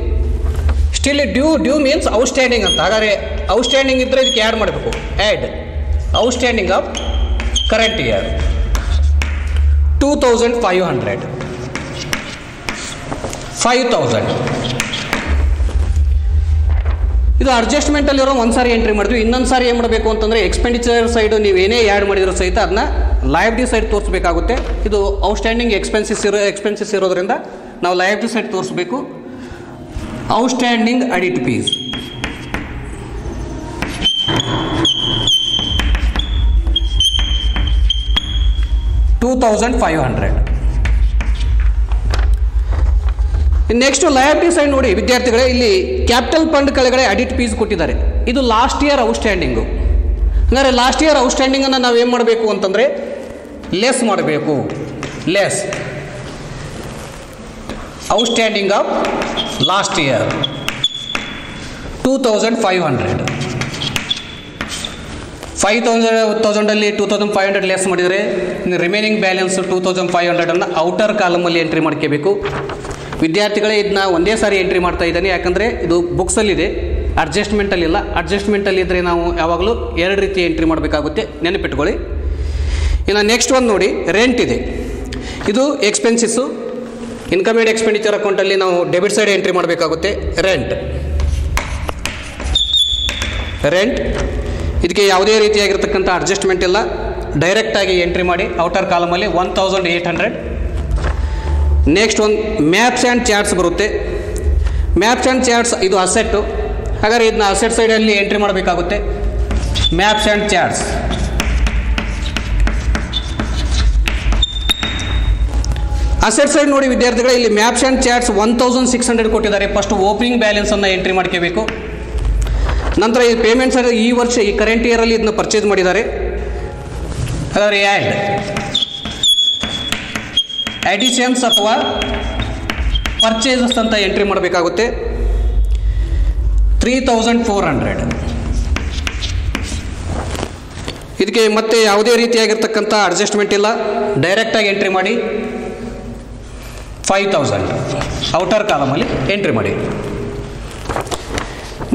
ಸ್ಟಿಲ್ ಡ್ಯೂ ಮೀನ್ಸ್ ಔಟ್ಸ್ಟ್ಯಾಂಡಿಂಗ್ ಅಂತ. ಹಾಗಾದರೆ ಔಟ್ಸ್ಟ್ಯಾಂಡಿಂಗ್ ಇದ್ದರೆ ಇದಕ್ಕೆ ಆ್ಯಡ್ ಮಾಡಬೇಕು. Add outstanding of current year 2500. 5000 ಇದು ಅಡ್ಜಸ್ಟ್ಮೆಂಟಲ್ಲಿರೋ ಒಂದು ಸಾರಿ ಎಂಟ್ರಿ ಮಾಡಿದ್ವಿ. ಇನ್ನೊಂದು ಸಾರಿ ಏನು ಮಾಡಬೇಕು ಅಂತಂದರೆ ಎಕ್ಸ್ಪೆಂಡಿಚರ್ ಸೈಡು ನೀವೇನೇ ಆ್ಯಡ್ ಮಾಡಿರೋ ಸಹಿತ ಅದನ್ನ ಲಯಬಿಲಿಟಿ ಸೈಡ್ ತೋರಿಸಬೇಕಾಗುತ್ತೆ. ಇದು ಔಟ್ಸ್ಟ್ಯಾಂಡಿಂಗ್ ಎಕ್ಸ್ಪೆನ್ಸಸ್ ಇರೋದ್ರಿಂದ ನಾವು ಲಯಬಿಲಿಟಿ ಸೈಡ್ ತೋರಿಸಬೇಕು. Outstanding audit fees $2500. Next liability side ನೋಡಿ ವಿದ್ಯಾರ್ಥಿಗಳೇ, ಇಲ್ಲಿ ಕ್ಯಾಪಿಟಲ್ ಫಂಡ್ ಕೆಳಗಡೆ ಆಡಿಟ್ ಫೀಸ್ ಕೊಟ್ಟಿದ್ದಾರೆ. ಇದು ಲಾಸ್ಟ್ ಇಯರ್ ಔಟ್ಸ್ಟ್ಯಾಂಡಿಂಗು. ಅಂದರೆ ಲಾಸ್ಟ್ ಇಯರ್ ಔಟ್ಸ್ಟ್ಯಾಂಡಿಂಗನ್ನು ನಾವು ಏನು ಮಾಡಬೇಕು ಅಂತಂದರೆ ಲೆಸ್ ಮಾಡಬೇಕು. Less outstanding of last year 2500. 5000 2500 less ಮಾಡಿದರೆ ರಿಮೈನಿಂಗ್ ಬ್ಯಾಲೆನ್ಸ್ 2500 ಔಟರ್ ಕಾಲಮಲ್ಲಿ ಎಂಟ್ರಿ ಮಾಡ್ಕೋಬೇಕು. ವಿದ್ಯಾರ್ಥಿಗಳೇ ಇದನ್ನ ಒಂದೇ ಸಾರಿ ಎಂಟ್ರಿ ಮಾಡ್ತಾ ಇದ್ದಾನೆ, ಯಾಕಂದರೆ ಇದು ಬುಕ್ಸಲ್ಲಿದೆ, ಅಡ್ಜಸ್ಟ್ಮೆಂಟಲ್ಲಿಲ್ಲ. ಅಡ್ಜಸ್ಟ್ಮೆಂಟಲ್ಲಿ ಇದ್ದರೆ ನಾವು ಯಾವಾಗಲೂ 2 ರೀತಿ ಎಂಟ್ರಿ ಮಾಡಬೇಕಾಗುತ್ತೆ, ನೆನಪಿಟ್ಕೊಳ್ಳಿ. ಇನ್ನು ನೆಕ್ಸ್ಟ್ ಒಂದು ನೋಡಿ, ರೆಂಟ್ ಇದೆ. ಇದು ಎಕ್ಸ್ಪೆನ್ಸಸ್ಸು. ಇನ್ಕಮ್ ಆ್ಯಂಡ್ ಎಕ್ಸ್ಪೆಂಡಿಚರ್ ಅಕೌಂಟಲ್ಲಿ ನಾವು ಡೆಬಿಟ್ ಸೈಡ್ ಎಂಟ್ರಿ ಮಾಡಬೇಕಾಗುತ್ತೆ. ರೆಂಟ್ ಇದಕ್ಕೆ ಯಾವುದೇ ರೀತಿಯಾಗಿರ್ತಕ್ಕಂಥ ಅಡ್ಜಸ್ಟ್ಮೆಂಟ್ ಇಲ್ಲ, ಡೈರೆಕ್ಟಾಗಿ ಎಂಟ್ರಿ ಮಾಡಿ ಔಟರ್ ಕಾಲಮಲ್ಲಿ 1800. ನೆಕ್ಸ್ಟ್ ಒಂದು ಮ್ಯಾಪ್ಸ್ ಆ್ಯಂಡ್ ಚಾರ್ಟ್ಸ್ ಬರುತ್ತೆ. ಮ್ಯಾಪ್ಸ್ ಆ್ಯಂಡ್ ಚಾರ್ಟ್ಸ್ ಇದು ಅಸೆಟ್ಟು. ಹಾಗಾದರೆ ಇದನ್ನ ಅಸೆಟ್ ಸೈಡಲ್ಲಿ ಎಂಟ್ರಿ ಮಾಡಬೇಕಾಗುತ್ತೆ. Maps and charts asset side ನೋಡಿ ವಿದ್ಯಾರ್ಥಿಗಳೇ, ಇಲ್ಲಿ ಮ್ಯಾಪ್ಸ್ ಆ್ಯಂಡ್ ಚಾರ್ಟ್ಸ್ 1600 ಕೊಟ್ಟಿದ್ದಾರೆ. ಫಸ್ಟ್ ಓಪನಿಂಗ್ ಬ್ಯಾಲೆನ್ಸನ್ನು ಎಂಟ್ರಿ ಮಾಡ್ಕೋಬೇಕು. ನಂತರ ಈ ಪೇಮೆಂಟ್ ಸೈಡ್ ಈ ವರ್ಷ ಈ ಕರೆಂಟ್ ಇಯರಲ್ಲಿ ಇದನ್ನ ಪರ್ಚೇಸ್ ಮಾಡಿದ್ದಾರೆ. ಹಾಗಾದರೆ ಅಡಿಷನ್ಸ್ ಅಥವಾ ಪರ್ಚೇಸಸ್ ಅಂತ ಎಂಟ್ರಿ ಮಾಡಬೇಕಾಗುತ್ತೆ. 3400. ಇದಕ್ಕೆ ಮತ್ತೆ ಯಾವುದೇ ರೀತಿಯಾಗಿರ್ತಕ್ಕಂಥ ಅಡ್ಜಸ್ಟ್ಮೆಂಟ್ ಇಲ್ಲ, ಡೈರೆಕ್ಟಾಗಿ ಎಂಟ್ರಿ ಮಾಡಿ 5000 ಔಟರ್ ಕಾಲಮಲ್ಲಿ ಎಂಟ್ರಿ ಮಾಡಿ.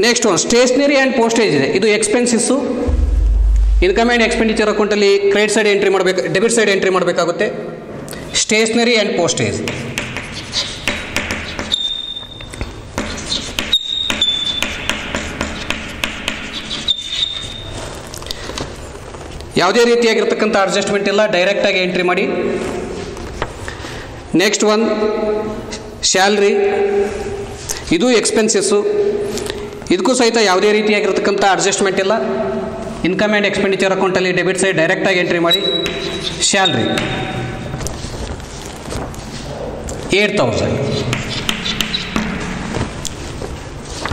ನೆಕ್ಸ್ಟ್ ಒಂದು ಸ್ಟೇಷನರಿ ಆ್ಯಂಡ್ ಪೋಸ್ಟೇಜ್ ಇದೆ. ಇದು ಎಕ್ಸ್ಪೆನ್ಸಸ್ಸು. ಇನ್ಕಮ್ ಆ್ಯಂಡ್ ಎಕ್ಸ್ಪೆಂಡಿಚರ್ ಅಕೌಂಟಲ್ಲಿ ಕ್ರೆಡಿಟ್ ಸೈಡ್ ಎಂಟ್ರಿ ಮಾಡಬೇಕು, ಡೆಬಿಟ್ ಸೈಡ್ ಎಂಟ್ರಿ ಮಾಡಬೇಕಾಗುತ್ತೆ. ಸ್ಟೇಷನರಿ ಆ್ಯಂಡ್ ಪೋಸ್ಟೇಜ್ ಯಾವುದೇ ರೀತಿಯಾಗಿರ್ತಕ್ಕಂಥ ಅಡ್ಜಸ್ಟ್ಮೆಂಟ್ ಇಲ್ಲ, ಡೈರೆಕ್ಟಾಗಿ ಎಂಟ್ರಿ ಮಾಡಿ. ನೆಕ್ಸ್ಟ್ ಒನ್ ಸ್ಯಾಲ್ರಿ, ಇದು ಎಕ್ಸ್ಪೆನ್ಸಸ್ಸು. ಇದಕ್ಕೂ ಸಹಿತ ಯಾವುದೇ ರೀತಿಯಾಗಿರ್ತಕ್ಕಂಥ ಅಡ್ಜಸ್ಟ್ಮೆಂಟ್ ಇಲ್ಲ. ಇನ್ಕಮ್ ಆ್ಯಂಡ್ ಎಕ್ಸ್ಪೆಂಡಿಚರ್ ಅಕೌಂಟಲ್ಲಿ ಡೆಬಿಟ್ ಸೈಡ್ ಡೈರೆಕ್ಟಾಗಿ ಎಂಟ್ರಿ ಮಾಡಿ. ಸ್ಯಾಲ್ರಿ 8000.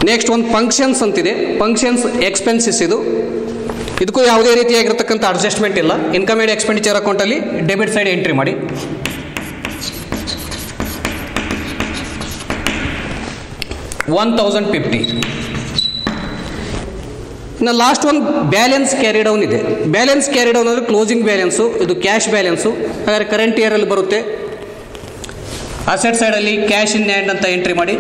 ನೆಕ್ಸ್ಟ್ ಒಂದು ಫಂಕ್ಷನ್ಸ್ ಅಂತಿದೆ. ಫಂಕ್ಷನ್ಸ್ ಎಕ್ಸ್ಪೆನ್ಸಸ್ ಇದು. ಇದಕ್ಕೂ ಯಾವುದೇ ರೀತಿಯಾಗಿರ್ತಕ್ಕಂಥ ಅಡ್ಜಸ್ಟ್ಮೆಂಟ್ ಇಲ್ಲ. ಇನ್ಕಮ್ ಆ್ಯಂಡ್ ಎಕ್ಸ್ಪೆಂಡಿಚರ್ ಅಕೌಂಟಲ್ಲಿ ಡೆಬಿಟ್ ಸೈಡ್ ಎಂಟ್ರಿ ಮಾಡಿ. $1,050. ಇನ್ನು ಲಾಸ್ಟ್ ಒಂದು ಬ್ಯಾಲೆನ್ಸ್ ಕ್ಯಾರಿ ಡೌನ್ ಇದೆ. ಬ್ಯಾಲೆನ್ಸ್ ಕ್ಯಾರಿ ಡೌನ್ ಅಂದರೆ ಕ್ಲೋಸಿಂಗ್ ಬ್ಯಾಲೆನ್ಸು, ಇದು ಕ್ಯಾಶ್ ಬ್ಯಾಲೆನ್ಸು. ಹಾಗಾದರೆ ಕರೆಂಟ್ ಇಯರಲ್ಲಿ ಬರುತ್ತೆ. ಅಸೆಟ್ ಸೈಡಲ್ಲಿ ಕ್ಯಾಶ್ ಇನ್ ಹ್ಯಾಂಡ್ ಅಂತ ಎಂಟ್ರಿ ಮಾಡಿ.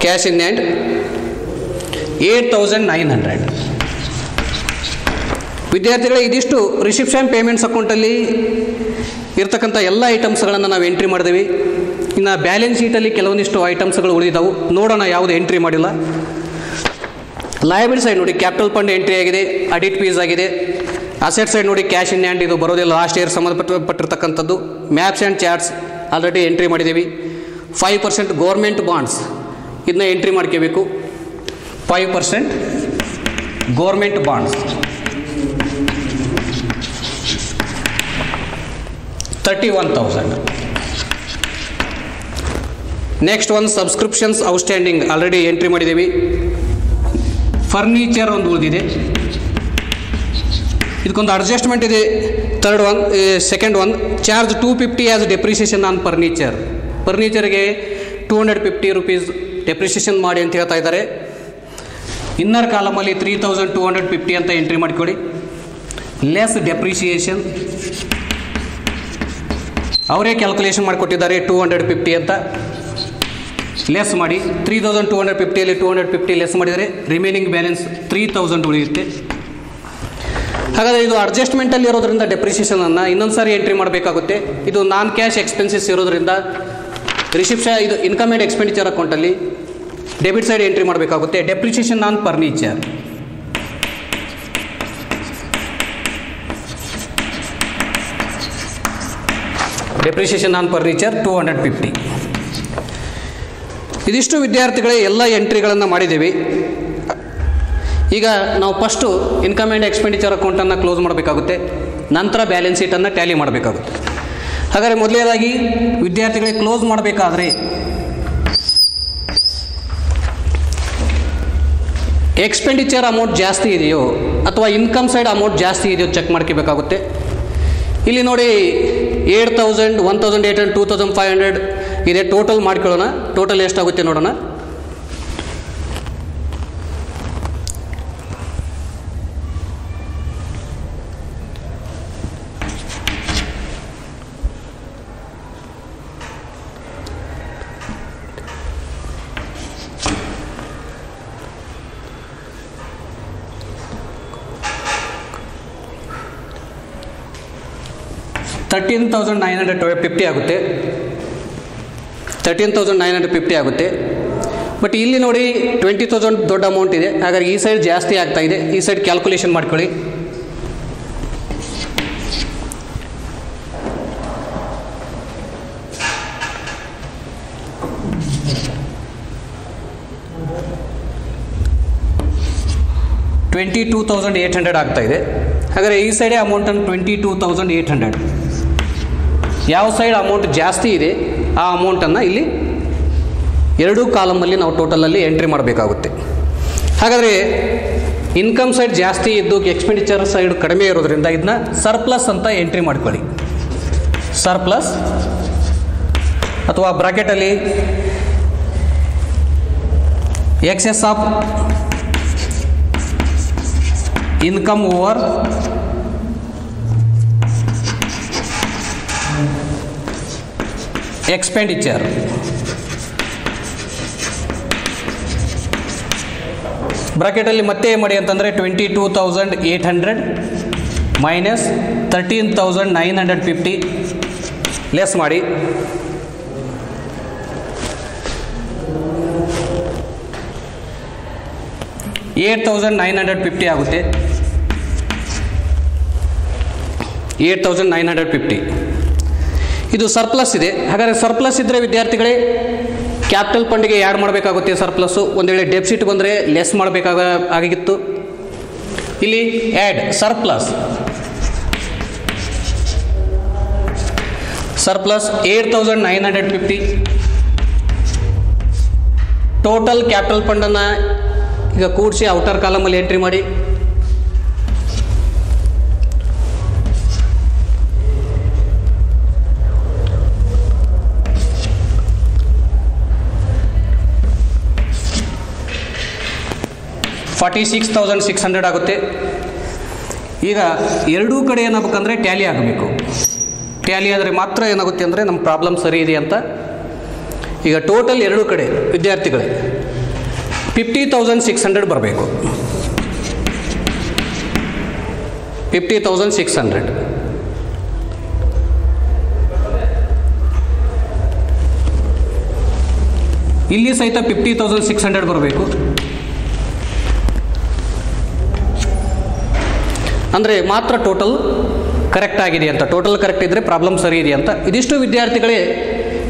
Cash in hand 8,900. ವಿದ್ಯಾರ್ಥಿಗಳೇ, ಇದಿಷ್ಟು ರಿಸಿಪ್ಷನ್ ಪೇಮೆಂಟ್ಸ್ ಅಕೌಂಟಲ್ಲಿ ಇರ್ತಕ್ಕಂಥ ಎಲ್ಲ ಐಟಮ್ಸ್ಗಳನ್ನು ನಾವು ಎಂಟ್ರಿ ಮಾಡಿದೀವಿ. ಇನ್ನು ಬ್ಯಾಲೆನ್ಸ್ ಶೀಟಲ್ಲಿ ಕೆಲವೊಂದಿಷ್ಟು ಐಟಮ್ಸ್ಗಳು ಉಳಿದಿದ್ದಾವೆ, ನೋಡೋಣ ಯಾವುದು ಎಂಟ್ರಿ ಮಾಡಿಲ್ಲ. ಲಯಬಿಲಿಟಿ ಸೈಡ್ ನೋಡಿ, ಕ್ಯಾಪಿಟಲ್ ಫಂಡ್ ಎಂಟ್ರಿ ಆಗಿದೆ, ಆಡಿಟ್ ಫೀಸ್ ಆಗಿದೆ. ಅಸೆಟ್ ಸೈಡ್ ನೋಡಿ, ಕ್ಯಾಶ್ ಇನ್ ಹ್ಯಾಂಡ್ ಇದು ಬರೋದಿಲ್ಲ, ಲಾಸ್ಟ್ ಇಯರ್ ಸಂಬಂಧಪಟ್ಟಿರ್ತಕ್ಕಂಥದ್ದು. Maps and charts already entry ಮಾಡಿದ್ದೀವಿ. 5% ಗೌರ್ಮೆಂಟ್ ಬಾಂಡ್ಸ್ ಇದನ್ನ ಎಂಟ್ರಿ ಮಾಡ್ಕೋಬೇಕು. 5% ಗೌರ್ಮೆಂಟ್ ಬಾಂಡ್ಸ್ 31,000. ನೆಕ್ಸ್ಟ್ ಒಂದು ಸಬ್ಸ್ಕ್ರಿಪ್ಷನ್ಸ್ ಔಟ್ಸ್ಟ್ಯಾಂಡಿಂಗ್ ಆಲ್ರೆಡಿ ಎಂಟ್ರಿ ಮಾಡಿದ್ದೀವಿ. ಫರ್ನಿಚರ್ ಒಂದು ಉಳಿದಿದೆ, ಇದಕ್ಕೊಂದು ಅಡ್ಜಸ್ಟ್ಮೆಂಟ್ ಇದೆ. Second one charge 250 as depreciation on furniture. ಫರ್ನಿಚರ್ಗೆ 250 ರೂಪೀಸ್ ಡೆಪ್ರಿಸಿಯೇಷನ್ ಮಾಡಿ ಅಂತ ಹೇಳ್ತಾ ಇದ್ದಾರೆ. ಇನ್ನರ್ ಕಾಲಮಲ್ಲಿ 3,250 ಅಂತ ಎಂಟ್ರಿ ಮಾಡಿಕೊಡಿ. ಲೆಸ್ ಡೆಪ್ರಿಸಿಯೇಷನ್ ಅವರೇ ಕ್ಯಾಲ್ಕುಲೇಷನ್ ಮಾಡಿಕೊಟ್ಟಿದ್ದಾರೆ, 250 ಅಂತ ಲೆಸ್ ಮಾಡಿ. 3,250 250 ಲೆಸ್ ಮಾಡಿದರೆ ರಿಮೈನಿಂಗ್ ಬ್ಯಾಲೆನ್ಸ್ 3,000 ಉಳಿಯುತ್ತೆ. ಹಾಗಾದರೆ ಇದು ಅಡ್ಜಸ್ಟ್ಮೆಂಟಲ್ಲಿ ಇರೋದ್ರಿಂದ ಡೆಪ್ರಿಸಿಯೇಷನನ್ನು ಇನ್ನೊಂದು ಸಾರಿ ಎಂಟ್ರಿ ಮಾಡಬೇಕಾಗುತ್ತೆ. ಇದು ನಾನ್ ಕ್ಯಾಶ್ ಎಕ್ಸ್ಪೆನ್ಸಸ್ ಇರೋದ್ರಿಂದ ರಿಸಿಪ್ಷನ್ ಇದು ಇನ್ಕಮ್ ಆ್ಯಂಡ್ ಎಕ್ಸ್ಪೆಂಡಿಚರ್ ಅಕೌಂಟಲ್ಲಿ ಡೆಬಿಟ್ ಸೈಡ್ ಎಂಟ್ರಿ ಮಾಡಬೇಕಾಗುತ್ತೆ. Depreciation on furniture depreciation on furniture 250. ಇದಿಷ್ಟು ವಿದ್ಯಾರ್ಥಿಗಳೇ ಎಲ್ಲ ಎಂಟ್ರಿಗಳನ್ನು ಮಾಡಿದ್ದೀವಿ. ಈಗ ನಾವು ಫಸ್ಟು ಇನ್ಕಮ್ ಆ್ಯಂಡ್ ಎಕ್ಸ್ಪೆಂಡಿಚರ್ ಅಕೌಂಟನ್ನು ಕ್ಲೋಸ್ ಮಾಡಬೇಕಾಗುತ್ತೆ, ನಂತರ ಬ್ಯಾಲೆನ್ಸ್ ಶೀಟನ್ನು ಟ್ಯಾಲಿ ಮಾಡಬೇಕಾಗುತ್ತೆ. ಹಾಗಾದರೆ ಮೊದಲನೇದಾಗಿ ವಿದ್ಯಾರ್ಥಿಗಳಿಗೆ ಕ್ಲೋಸ್ ಮಾಡಬೇಕಾದ್ರೆ ಎಕ್ಸ್ಪೆಂಡಿಚರ್ ಅಮೌಂಟ್ ಜಾಸ್ತಿ ಇದೆಯೋ ಅಥವಾ ಇನ್ಕಮ್ ಸೈಡ್ ಅಮೌಂಟ್ ಜಾಸ್ತಿ ಇದೆಯೋ ಚೆಕ್ ಮಾಡ್ಕೋಬೇಕಾಗುತ್ತೆ. ಇಲ್ಲಿ ನೋಡಿ 8,000, 1,800, 2,500 ಇದೆ. ಟೋಟಲ್ ಮಾಡ್ಕೊಳ್ಳೋಣ. ಟೋಟಲ್ ಎಷ್ಟಾಗುತ್ತೆ ನೋಡೋಣ. $13,950 ಆಗುತ್ತೆ. 13,950 ಆಗುತ್ತೆ. ಬಟ್ ಇಲ್ಲಿ ನೋಡಿ 20,000 ದೊಡ್ಡ ಅಮೌಂಟ್ ಇದೆ. ಹಾಗಾಗಿ ಈ ಸೈಡ್ ಜಾಸ್ತಿ ಆಗ್ತಾ ಇದೆ. ಈ ಸೈಡ್ ಕ್ಯಾಲ್ಕುಲೇಷನ್ ಮಾಡ್ಕೊಳ್ಳಿ. $22,800 ಆಗ್ತಾ ಇದೆ. ಹಾಗಾದರೆ ಈ ಸೈಡೇ ಅಮೌಂಟನ್ನು 22,800. ಯಾವ ಸೈಡ್ ಅಮೌಂಟ್ ಜಾಸ್ತಿ ಇದೆ ಆ ಅಮೌಂಟನ್ನು ಇಲ್ಲಿ ಎರಡೂ ಕಾಲಮಲ್ಲಿ ನಾವು ಟೋಟಲಲ್ಲಿ ಎಂಟ್ರಿ ಮಾಡಬೇಕಾಗುತ್ತೆ. ಹಾಗಾದರೆ ಇನ್ಕಮ್ ಸೈಡ್ ಜಾಸ್ತಿ ಇದ್ದು ಎಕ್ಸ್ಪೆಂಡಿಚರ್ ಸೈಡ್ ಕಡಿಮೆ ಇರೋದ್ರಿಂದ ಇದನ್ನ ಸರ್ಪ್ಲಸ್ ಅಂತ ಎಂಟ್ರಿ ಮಾಡ್ಕೊಳ್ಳಿ. ಸರ್ಪ್ಲಸ್ ಅಥವಾ ಬ್ರಾಕೆಟಲ್ಲಿ excess of income over expenditure. ಬ್ರಾಕೆಟಲ್ಲಿ ಮತ್ತೆ ಮಾಡಿ ಅಂತಂದರೆ 22,800 ಮೈನಸ್ 13,950 ಲೆಸ್ ಮಾಡಿ. $8,950 ಆಗುತ್ತೆ. 8,950 ಇದು ಸರ್ಪ್ಲಸ್ ಇದೆ. ಹಾಗಾದರೆ ಸರ್ಪ್ಲಸ್ ಇದ್ದರೆ ವಿದ್ಯಾರ್ಥಿಗಳೇ ಕ್ಯಾಪಿಟಲ್ ಫಂಡ್ಗೆ ಆ್ಯಡ್ ಮಾಡಬೇಕಾಗುತ್ತೆ ಸರ್ಪ್ಲಸ್ಸು. ಒಂದು ವೇಳೆ ಡೆಫಿಸಿಟ್ ಬಂದರೆ ಲೆಸ್ ಆಗಬೇಕಾಗಿತ್ತು. ಇಲ್ಲಿ ಆ್ಯಡ್ ಸರ್ಪ್ಲಸ್ 8,950 ಟೋಟಲ್ ಕ್ಯಾಪಿಟಲ್ ಫಂಡನ್ನು ಈಗ ಕೂಡಿಸಿ ಔಟರ್ ಕಾಲಮಲ್ಲಿ ಎಂಟ್ರಿ ಮಾಡಿ. $46,600 ಆಗುತ್ತೆ. ಈಗ ಎರಡೂ ಕಡೆ ಏನಾಗಬೇಕಂದ್ರೆ ಟ್ಯಾಲಿ ಆಗಬೇಕು. ಟ್ಯಾಲಿ ಆದರೆ ಮಾತ್ರ ಏನಾಗುತ್ತೆ ಅಂದರೆ ನಮ್ಮ ಪ್ರಾಬ್ಲಮ್ ಸರಿ ಇದೆ ಅಂತ. ಈಗ ಟೋಟಲ್ ಎರಡೂ ಕಡೆ ವಿದ್ಯಾರ್ಥಿಗಳೇ 50,600 ಬರಬೇಕು. 50,600. ಇಲ್ಲಿ ಸಹಿತ 50,600 ಬರಬೇಕು. ಅಂದರೆ ಮಾತ್ರ ಟೋಟಲ್ ಕರೆಕ್ಟ್ ಆಗಿದೆ ಅಂತ. ಟೋಟಲ್ ಕರೆಕ್ಟ್ ಇದ್ದರೆ ಪ್ರಾಬ್ಲಮ್ ಸರಿ ಇದೆ ಅಂತ. ಇದಿಷ್ಟು ವಿದ್ಯಾರ್ಥಿಗಳೇ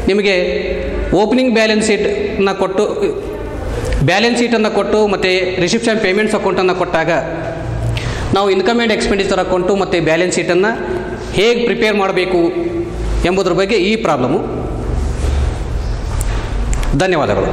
ನಿಮಗೆ ಓಪನಿಂಗ್ ಬ್ಯಾಲೆನ್ಸ್ ಶೀಟನ್ನು ಕೊಟ್ಟು ಮತ್ತು ರಿಸಿಪ್ಷನ್ ಪೇಮೆಂಟ್ಸ್ ಅಕೌಂಟನ್ನು ಕೊಟ್ಟಾಗ ನಾವು ಇನ್ಕಮ್ ಆ್ಯಂಡ್ ಎಕ್ಸ್ಪೆಂಡಿಚರ್ ಅಕೌಂಟು ಮತ್ತು ಬ್ಯಾಲೆನ್ಸ್ ಶೀಟನ್ನು ಹೇಗೆ ಪ್ರಿಪೇರ್ ಮಾಡಬೇಕು ಎಂಬುದರ ಬಗ್ಗೆ ಈ ಪ್ರಾಬ್ಲಮ್ಮು. ಧನ್ಯವಾದಗಳು.